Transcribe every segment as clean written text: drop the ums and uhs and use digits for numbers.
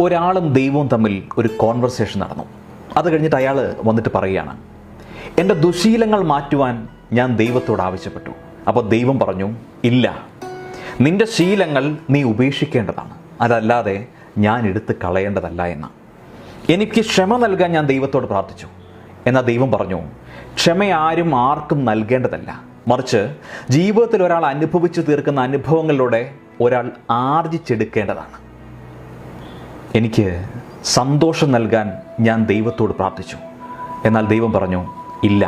ഒരാളും ദൈവവും തമ്മിൽ ഒരു കോൺവെർസേഷൻ നടന്നു. അത് കഴിഞ്ഞിട്ട് അയാൾ വന്നിട്ട് പറയുകയാണ്, എൻ്റെ ദുശീലങ്ങൾ മാറ്റുവാൻ ഞാൻ ദൈവത്തോട് ആവശ്യപ്പെട്ടു. അപ്പോൾ ദൈവം പറഞ്ഞു, ഇല്ല, നിന്റെ ശീലങ്ങൾ നീ ഉപേക്ഷിക്കേണ്ടതാണ്, അതല്ലാതെ ഞാൻ എടുത്ത് കളയേണ്ടതല്ല എന്ന്. എനിക്ക് ക്ഷമ നൽകാൻ ഞാൻ ദൈവത്തോട് പ്രാർത്ഥിച്ചു. എന്നാൽ ദൈവം പറഞ്ഞു, ക്ഷമ ആർക്കും നൽകേണ്ടതല്ല, മറിച്ച് ജീവിതത്തിൽ ഒരാൾ അനുഭവിച്ചു തീർക്കുന്ന അനുഭവങ്ങളിലൂടെ ഒരാൾ ആർജിച്ചെടുക്കേണ്ടതാണ്. എനിക്ക് സന്തോഷം നൽകാൻ ഞാൻ ദൈവത്തോട് പ്രാർത്ഥിച്ചു. എന്നാൽ ദൈവം പറഞ്ഞു, ഇല്ല,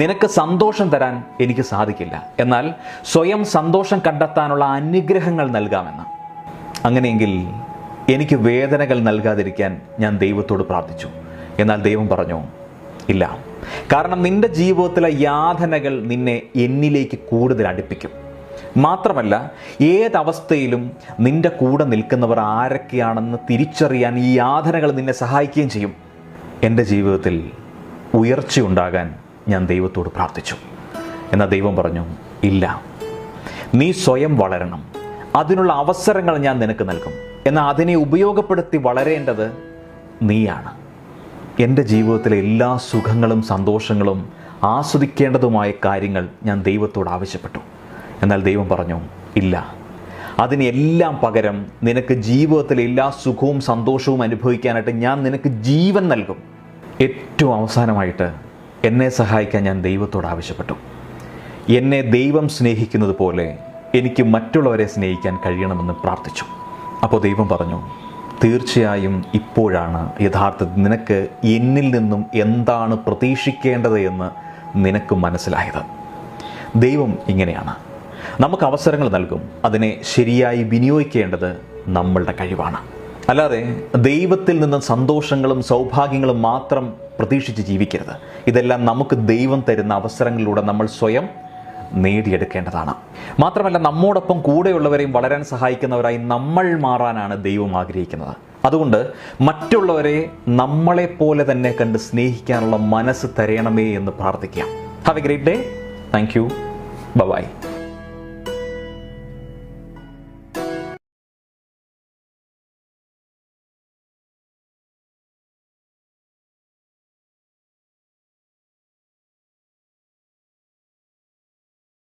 നിനക്ക് സന്തോഷം തരാൻ എനിക്ക് സാധിക്കില്ല, എന്നാൽ സ്വയം സന്തോഷം കണ്ടെത്താനുള്ള അനുഗ്രഹങ്ങൾ നൽകാമെന്ന്. അങ്ങനെയെങ്കിൽ എനിക്ക് വേദനകൾ നൽകാതിരിക്കാൻ ഞാൻ ദൈവത്തോട് പ്രാർത്ഥിച്ചു. എന്നാൽ ദൈവം പറഞ്ഞു, ഇല്ല, കാരണം നിന്റെ ജീവിതത്തിലെ യാതനകൾ നിന്നെ എന്നിലേക്ക് കൂടുതൽ അടുപ്പിക്കും. മാത്രമല്ല, ഏതവസ്ഥയിലും നിന്റെ കൂടെ നിൽക്കുന്നവർ ആരൊക്കെയാണെന്ന് തിരിച്ചറിയാൻ ഈ യാതനകൾ നിന്നെ സഹായിക്കുകയും ചെയ്യും. എൻ്റെ ജീവിതത്തിൽ ഉയർച്ചയുണ്ടാകാൻ ഞാൻ ദൈവത്തോട് പ്രാർത്ഥിച്ചു. എന്നാൽ ദൈവം പറഞ്ഞു, ഇല്ല, നീ സ്വയം വളരണം, അതിനുള്ള അവസരങ്ങൾ ഞാൻ നിനക്ക് നൽകും, എന്നാൽ അതിനെ ഉപയോഗപ്പെടുത്തി വളരേണ്ടത് നീയാണ്. എൻ്റെ ജീവിതത്തിലെ എല്ലാ സുഖങ്ങളും സന്തോഷങ്ങളും ആസ്വദിക്കേണ്ടതുമായ കാര്യങ്ങൾ ഞാൻ ദൈവത്തോട് ആവശ്യപ്പെട്ടു. എന്നാൽ ദൈവം പറഞ്ഞു, ഇല്ല, അതിനെല്ലാം പകരം നിനക്ക് ജീവിതത്തിലെ എല്ലാ സുഖവും സന്തോഷവും അനുഭവിക്കാനായിട്ട് ഞാൻ നിനക്ക് ജീവൻ നൽകും. ഏറ്റവും അവസാനമായിട്ട് എന്നെ സഹായിക്കാൻ ഞാൻ ദൈവത്തോട് ആവശ്യപ്പെട്ടു. എന്നെ ദൈവം സ്നേഹിക്കുന്നത് പോലെ എനിക്ക് മറ്റുള്ളവരെ സ്നേഹിക്കാൻ കഴിയണമെന്ന് പ്രാർത്ഥിച്ചു. അപ്പോൾ ദൈവം പറഞ്ഞു, തീർച്ചയായും ഇപ്പോഴാണ് യഥാർത്ഥത്തിൽ നിനക്ക് എന്നിൽ നിന്നും എന്താണ് പ്രതീക്ഷിക്കേണ്ടത് എന്ന് നിനക്ക് മനസ്സിലായത്. ദൈവം ഇങ്ങനെയാണ്, നമുക്ക് അവസരങ്ങൾ നൽകും, അതിനെ ശരിയായി വിനിയോഗിക്കേണ്ടത് നമ്മളുടെ കഴിവാണ്. അല്ലാതെ ദൈവത്തിൽ നിന്ന് സന്തോഷങ്ങളും സൗഭാഗ്യങ്ങളും മാത്രം പ്രതീക്ഷിച്ച് ജീവിക്കരുത്. ഇതെല്ലാം നമുക്ക് ദൈവം തരുന്ന അവസരങ്ങളിലൂടെ നമ്മൾ സ്വയം നേടിയെടുക്കേണ്ടതാണ്. മാത്രമല്ല, നമ്മോടൊപ്പം കൂടെയുള്ളവരെയും വളരാൻ സഹായിക്കുന്നവരായി നമ്മൾ മാറാനാണ് ദൈവം ആഗ്രഹിക്കുന്നത്. അതുകൊണ്ട് മറ്റുള്ളവരെ നമ്മളെപ്പോലെ തന്നെ കണ്ട് സ്നേഹിക്കാനുള്ള മനസ്സ് തരണമേ എന്ന് പ്രാർത്ഥിക്കാം. Have a great day. Thank you. By.